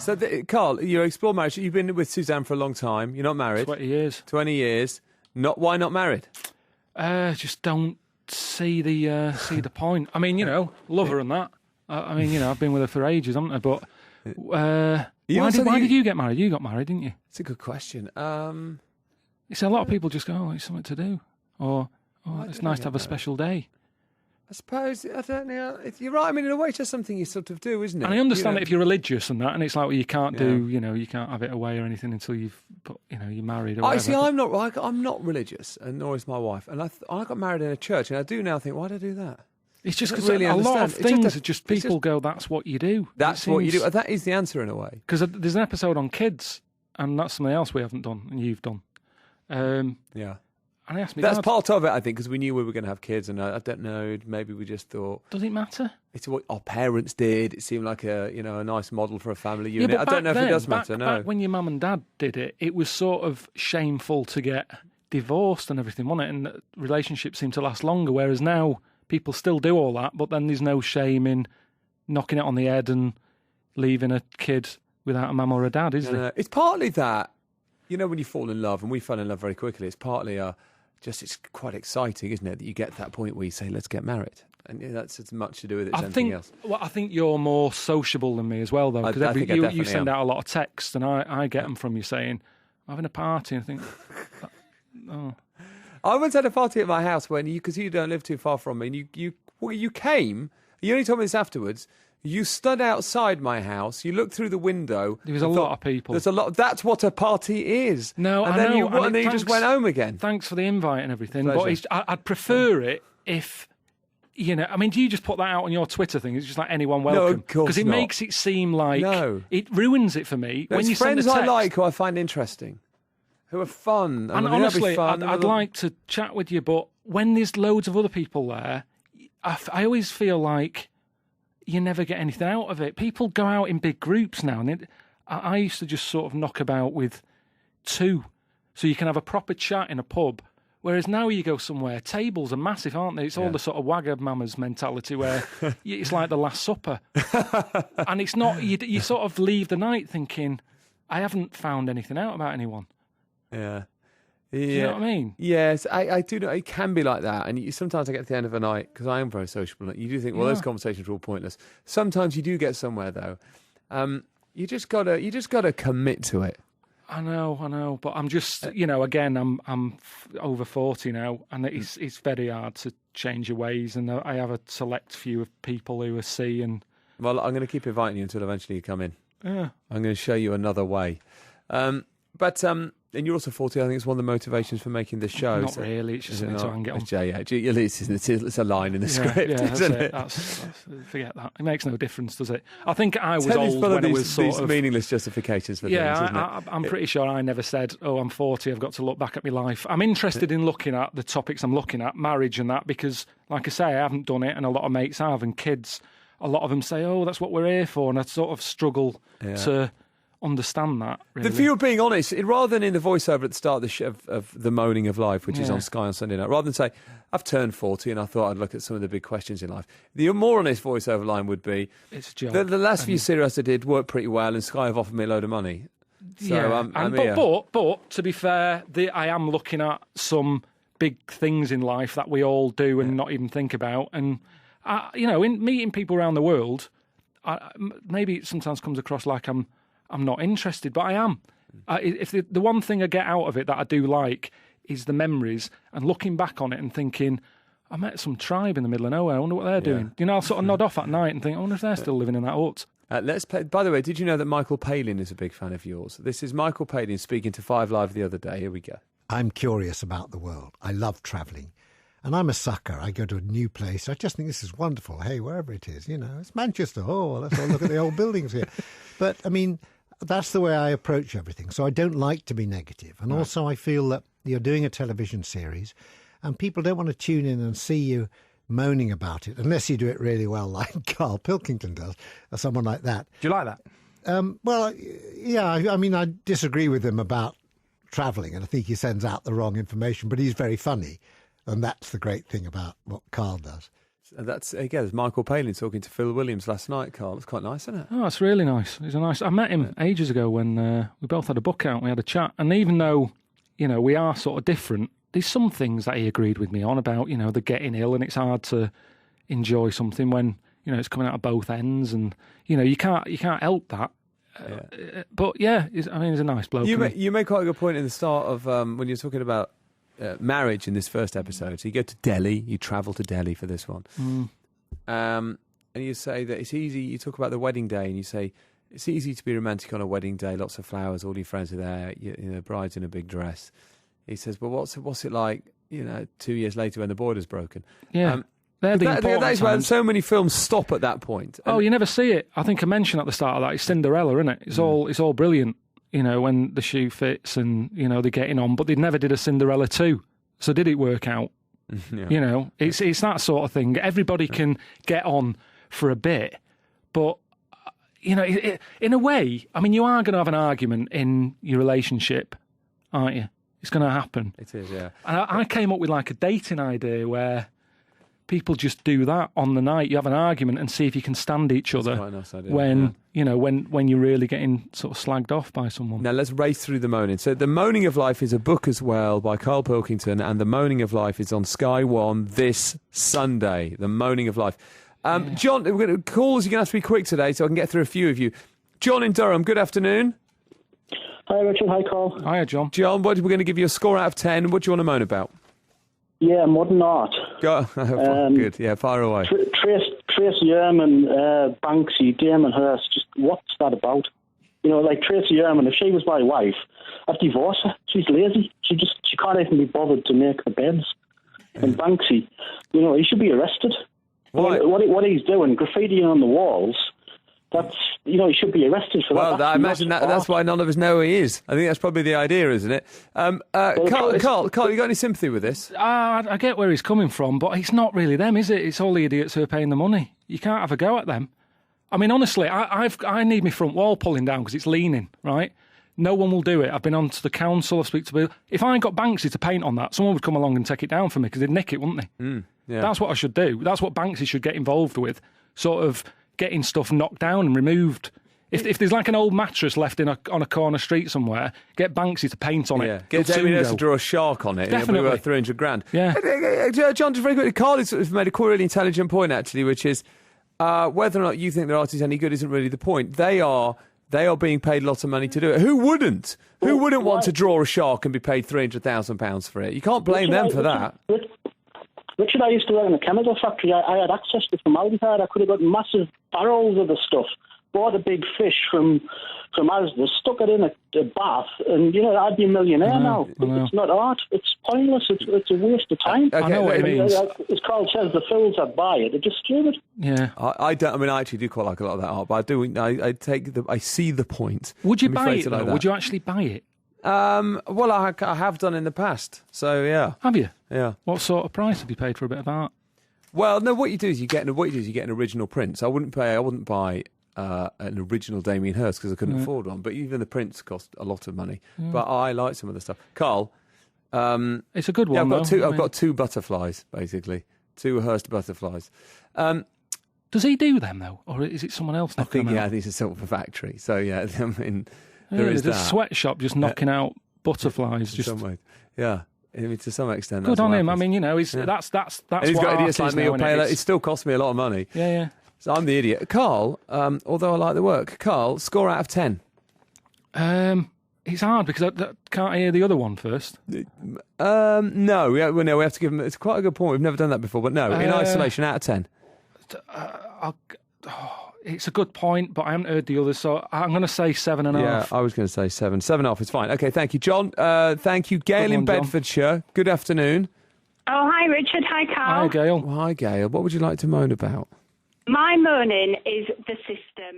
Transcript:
So, Carl, you explore marriage. You've been with Suzanne for a long time. You're not married. 20 years. 20 years. Why not married? Just don't see the point. I mean, love her and that. I mean, I've been with her for ages, haven't I? But why did you get married? You got married, didn't you? It's a good question. You see, a lot of people just go, "Oh, it's something to do," or "Oh, it's nice to have a special day." I suppose, I don't know, you're right. I mean, in a way, it's just something you sort of do, isn't it? And I understand it if you're religious and that, and it's like, well, you can't do, you can't have it away or anything until you've put, you're married or whatever. See, I'm not religious, and nor is my wife. And I got married in a church, and I do now think, why did I do that? It's just because really a lot of things are just people go, that's what you do. That's what you do. That is the answer in a way. Because there's an episode on kids, and that's something else we haven't done, and you've done. Yeah. And I asked me that's part of it, I think, because we knew we were going to have kids, and I don't know, maybe we just thought... Does it matter? It's what our parents did. It seemed like a nice model for a family unit. I don't know if it does matter, no. Back when your mum and dad did it, it was sort of shameful to get divorced and everything, wasn't it? And relationships seem to last longer, whereas now people still do all that, but then there's no shame in knocking it on the head and leaving a kid without a mum or a dad, is there? It's partly that, when you fall in love, and we fell in love very quickly, it's partly it's quite exciting, isn't it, that you get to that point where you say, let's get married. And that's as much to do with it as anything else. Well, I think you're more sociable than me as well, though, because you send out a lot of texts, and I get them from you saying, I'm having a party, and I think, oh. I once had a party at my house because you don't live too far from me, and you came, you only told me this afterwards, you stood outside my house, you looked through the window. There was a lot of people. There's a lot. That's what a party is. No, and then you just went home again. Thanks for the invite and everything. Pleasure. But I'd prefer it if, I mean, do you just put that out on your Twitter thing? It's just like anyone welcome. No, of course because it not. makes it seem like it ruins it for me. When you friends send a text, I like who I find interesting, who are fun. And honestly, I'd like to chat with you, but when there's loads of other people there, I always feel like you never get anything out of it. People go out in big groups now, and I used to just sort of knock about with two, so you can have a proper chat in a pub. Whereas now you go somewhere, tables are massive, aren't they? It's all the sort of Wagamama's mentality where it's like the Last Supper, and it's not. You sort of leave the night thinking, I haven't found anything out about anyone. Yeah. Do you know what I mean? Yes, I do know. It can be like that. And sometimes I get to the end of a night, because I am very sociable, you do think, well, those conversations are all pointless. Sometimes you do get somewhere, though. You just gotta commit to it. I know. But I'm just, again, I'm over 40 now, and it's very hard to change your ways. And I have a select few of people who I see. And well, I'm going to keep inviting you until eventually you come in. Yeah. I'm going to show you another way. And you're also 40. I think it's one of the motivations for making this show. Not really. It's just something to hang it on. It's a line in the script, isn't it? Forget that. It makes no difference, does it? I think I was old when I was sort of... meanishless justifications for things, isn't it? I'm pretty sure I never said, I'm 40, I've got to look back at my life. I'm interested in looking at the topics I'm looking at, marriage and that, because, like I say, I haven't done it, and a lot of mates have, and kids, a lot of them say, that's what we're here for, and I sort of struggle to understand that, really. The view of being honest, rather than in the voiceover at the start of the Moaning of Life, which is on Sky on Sunday night, rather than say, I've turned 40 and I thought I'd look at some of the big questions in life, the more honest voiceover line would be, it's a job. The last few series I did worked pretty well, and Sky have offered me a load of money. So, but to be fair, I am looking at some big things in life that we all do and not even think about. And, in meeting people around the world, maybe it sometimes comes across like I'm not interested, but I am. If the one thing I get out of it that I do like is the memories and looking back on it and thinking, I met some tribe in the middle of nowhere, I wonder what they're doing. I'll sort of nod off at night and think, I wonder if they're still living in that hut. By the way, did you know that Michael Palin is a big fan of yours? This is Michael Palin speaking to 5 Live the other day. Here we go. I'm curious about the world. I love travelling. And I'm a sucker. I go to a new place. I just think this is wonderful. Hey, wherever it is, it's Manchester. Oh, let's all look at the old buildings here. But, I mean, that's the way I approach everything. So I don't like to be negative. And also I feel that you're doing a television series and people don't want to tune in and see you moaning about it, unless you do it really well like Karl Pilkington does, or someone like that. Do you like that? Well, yeah, I mean, I disagree with him about travelling, and I think he sends out the wrong information, but he's very funny. And that's the great thing about what Karl does. That's again, there's Michael Palin talking to Phil Williams last night, Carl. It's quite nice, isn't it? Oh, it's really nice. He's a nice. I met him ages ago when we both had a book out. We had a chat, and even though we are sort of different, there's some things that he agreed with me on about the getting ill, and it's hard to enjoy something when it's coming out of both ends, and you can't help that. But yeah, he's a nice bloke. You make quite a good point in the start of when you're talking about marriage in this first episode. So you go to Delhi, you travel to Delhi for this one, and you say that it's easy. You talk about the wedding day, and you say it's easy to be romantic on a wedding day. Lots of flowers, all your friends are there. The bride's in a big dress. He says, "But what's it like? 2 years later when the boiler's broken." Yeah. That is where so many films stop at that point. Oh, you never see it. I think I mentioned at the start of that, it's Cinderella, isn't it? It's all brilliant, when the shoe fits and, they're getting on, but they never did a Cinderella 2. So did it work out? Yeah. It's that sort of thing. Everybody can get on for a bit, but, in a way, you are going to have an argument in your relationship, aren't you? It's going to happen. It is, yeah. And I came up with like a dating idea where people just do that on the night. You have an argument and see if you can stand each other. That's quite a nice idea, when you're really getting sort of slagged off by someone. Now let's race through the moaning. So The Moaning of Life is a book as well by Karl Pilkington, and The Moaning of Life is on Sky One this Sunday. The Moaning of Life. John, we're going to calls. You're going to have to be quick today, so I can get through a few of you. John in Durham. Good afternoon. Hi Richard. Hi Carl. Hiya John. John, we're going to give you a score out of 10. What do you want to moan about? Yeah, modern art. Go. Good. Yeah, fire away. Tracy Ehrman, Banksy, Damon Hirst. Just what's that about? Like Tracy Ehrman. If she was my wife, I'd divorce her. She's lazy. She can't even be bothered to make the beds. And Banksy, he should be arrested. Why? What he's doing, graffiti on the walls. That's he should be arrested for that. Well, I imagine that's why none of us know who he is. I think that's probably the idea, isn't it? Carl, you got any sympathy with this? I get where he's coming from, but it's not really them, is it? It's all the idiots who are paying the money. You can't have a go at them. Honestly, I need my front wall pulling down because it's leaning, right? No one will do it. I've been on to the council, I speak to people. If I ain't got Banksy to paint on that, someone would come along and take it down for me because they'd nick it, wouldn't they? Yeah. That's what I should do. That's what Banksy should get involved with, sort of getting stuff knocked down and removed. If there's like an old mattress left on a corner street somewhere, get Banksy to paint on it. Get Damien to draw a shark on it. Definitely. It'll be worth 300 grand. Yeah. John, just very quickly, Carl has made a really intelligent point, actually, which is whether or not you think their art is any good isn't really the point. They are being paid lots of money to do it. Who wouldn't? Who wouldn't want to draw a shark and be paid £300,000 for it? You can't blame them for that. Richard, I used to work in a chemical factory. I had access to formaldehyde. I could have got massive barrels of the stuff. Bought a big fish from Asda, stuck it in a bath, and I'd be a millionaire now. It's not art. It's pointless. It's a waste of time. I know what it means. As Carl says, the fools that buy it are just stupid. Yeah, I don't. I actually do quite like a lot of that art, but I see the point. Would you buy it? Though? Would you actually buy it? Well, I have done in the past. So yeah. Have you? Yeah. What sort of price have you paid for a bit of art? Well, no. What you do is you get an original print. So I wouldn't buy an original Damien Hirst because I couldn't afford one. But even the prints cost a lot of money. But I like some of the stuff. Carl, it's a good one. Yeah, I've got two butterflies basically, 2 Hirst butterflies. Does he do them though, or is it someone else? I think these are sort of a factory. So yeah, there is a sweatshop just knocking out butterflies. In some ways, yeah. To some extent, good that's on him. Happens. That's and he's what got idiots like me who'll pay. It still costs me a lot of money. Yeah. So I'm the idiot. Carl, although I like the work, Carl, score out of 10. It's hard because I can't hear the other one first. No, we have to give him. It's quite a good point. We've never done that before, but no, in isolation, out of 10. It's a good point, but I haven't heard the others, so I'm going to say 7.5. Yeah, I was going to say 7. 7.5 is fine. Okay, thank you, John. Thank you, Gail in Bedfordshire. Good afternoon. Oh, hi, Richard. Hi, Carl. Hi, Gail. Well, hi, Gail. What would you like to moan about? My moaning is the system.